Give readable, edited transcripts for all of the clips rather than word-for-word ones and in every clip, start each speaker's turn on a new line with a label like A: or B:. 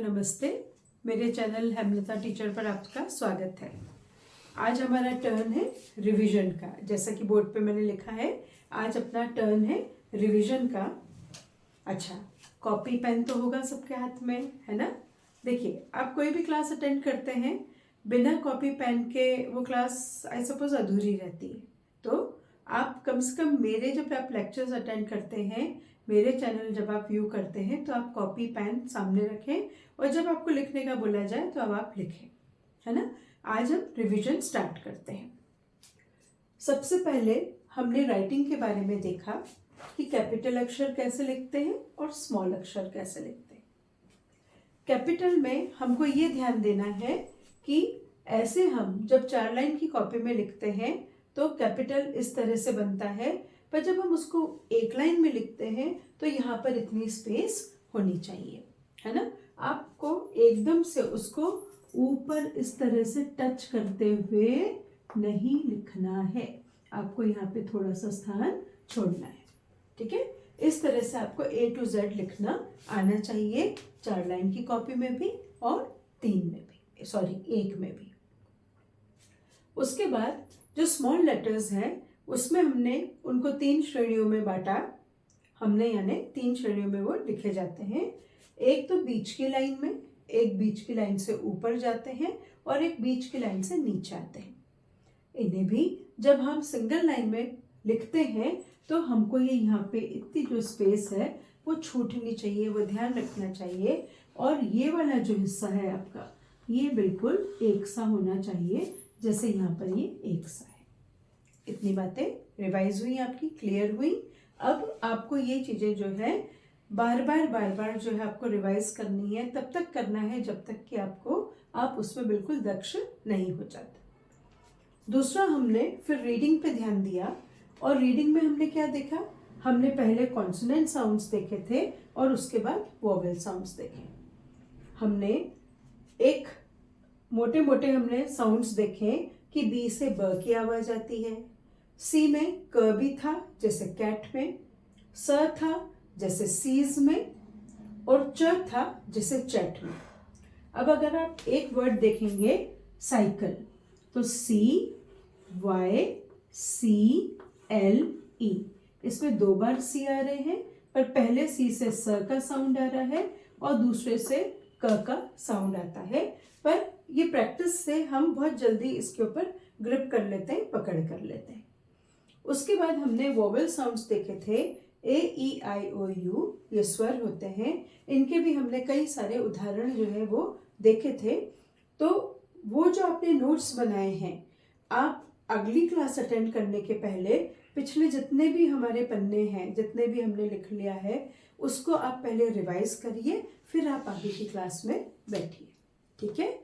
A: नमस्ते। मेरे channel Hemlata teacher पर आपका स्वागत है। आज हमारा टर्न है रिवीजन का। जैसा कि बोर्ड पे मैंने लिखा है, आज अपना टर्न है रिवीजन का। अच्छा, कॉपी पेन तो होगा सबके हाथ में, है ना। देखिए, आप कोई भी क्लास अटेंड करते हैं, बिना कॉपी पेन के वो क्लास आई सपोज अधूरी रहती है। तो आप कम से कम मेरे जब आप लेक्चर्स अटेंड करते हैं, मेरे चैनल जब आप व्यू करते हैं, तो आप कॉपी पेन सामने रखें और जब आपको लिखने का बोला जाए तो अब आप लिखें, है ना। आज हम रिवीजन स्टार्ट करते हैं। सबसे पहले हमने राइटिंग के बारे में देखा कि कैपिटल अक्षर कैसे लिखते हैं और स्मॉल अक्षर कैसे लिखते हैं। कैपिटल में हमको ये ध्यान देना है कि ऐसे हम जब 4 लाइन की कॉपी में लिखते हैं तो कैपिटल इस तरह से बनता है, पर जब हम उसको 1 लाइन में लिखते हैं तो यहाँ पर इतनी स्पेस होनी चाहिए, है ना। आपको एकदम से उसको ऊपर इस तरह से टच करते हुए नहीं लिखना है, आपको यहाँ पे थोड़ा सा स्थान छोड़ना है, ठीक है। इस तरह से आपको A to Z लिखना आना चाहिए, 4 लाइन की कॉपी में भी और 3 में भी, सॉरी 1 में भी। उसके बाद जो स्मॉल लेटर्स हैं उसमें हमने उनको 3 श्रेणियों में बांटा हमने, यानी 3 श्रेणियों में वो लिखे जाते हैं। एक तो बीच की लाइन में, एक बीच की लाइन से ऊपर जाते हैं और एक बीच की लाइन से नीचे आते हैं। इन्हें भी जब हम सिंगल लाइन में लिखते हैं तो हमको ये यहाँ पे इतनी जो स्पेस है वो छूटनी चाहिए, वो ध्यान रखना चाहिए। और ये वाला जो हिस्सा है आपका, ये बिल्कुल एक सा होना चाहिए, जैसे यहाँ पर ये एक सा है। इतनी बातें रिवाइज हुई, आपकी क्लियर हुई। अब आपको ये चीज़ें जो है बार बार जो है आपको रिवाइज करनी है, तब तक करना है जब तक कि आप उसमें बिल्कुल दक्ष नहीं हो जाते। दूसरा, हमने फिर रीडिंग पे ध्यान दिया और रीडिंग में हमने क्या देखा, हमने पहले कॉन्सोनेंट साउंड्स देखे थे और उसके बाद वोवेल साउंड्स देखे। हमने एक मोटे मोटे हमने साउंड्स देखे कि बी से ब की आवाज आती है, सी में क भी था जैसे कैट में, स था जैसे सीज में, और च था जैसे चैट में। अब अगर आप एक वर्ड देखेंगे साइकिल, तो CYCLE, इसमें 2 बार सी आ रहे हैं, पर पहले सी से स का साउंड आ रहा है और दूसरे से क का साउंड आता है। पर ये प्रैक्टिस से हम बहुत जल्दी इसके ऊपर ग्रिप कर लेते हैं, पकड़ कर लेते हैं। उसके बाद हमने वोवेल साउंड्स देखे थे, AEIOU, ये स्वर होते हैं। इनके भी हमने कई सारे उदाहरण जो है वो देखे थे। तो वो जो आपने नोट्स बनाए हैं, आप अगली क्लास अटेंड करने के पहले पिछले जितने भी हमारे पन्ने हैं, जितने भी हमने लिख लिया है, उसको आप पहले रिवाइज करिए, फिर आप आगे की क्लास में बैठिए, ठीक है।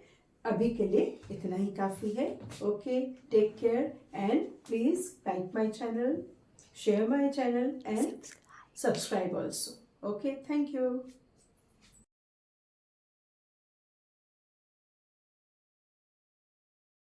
A: अभी के लिए इतना ही काफ़ी है। Okay, take care and please like my channel, share my channel and subscribe also. Okay, thank you.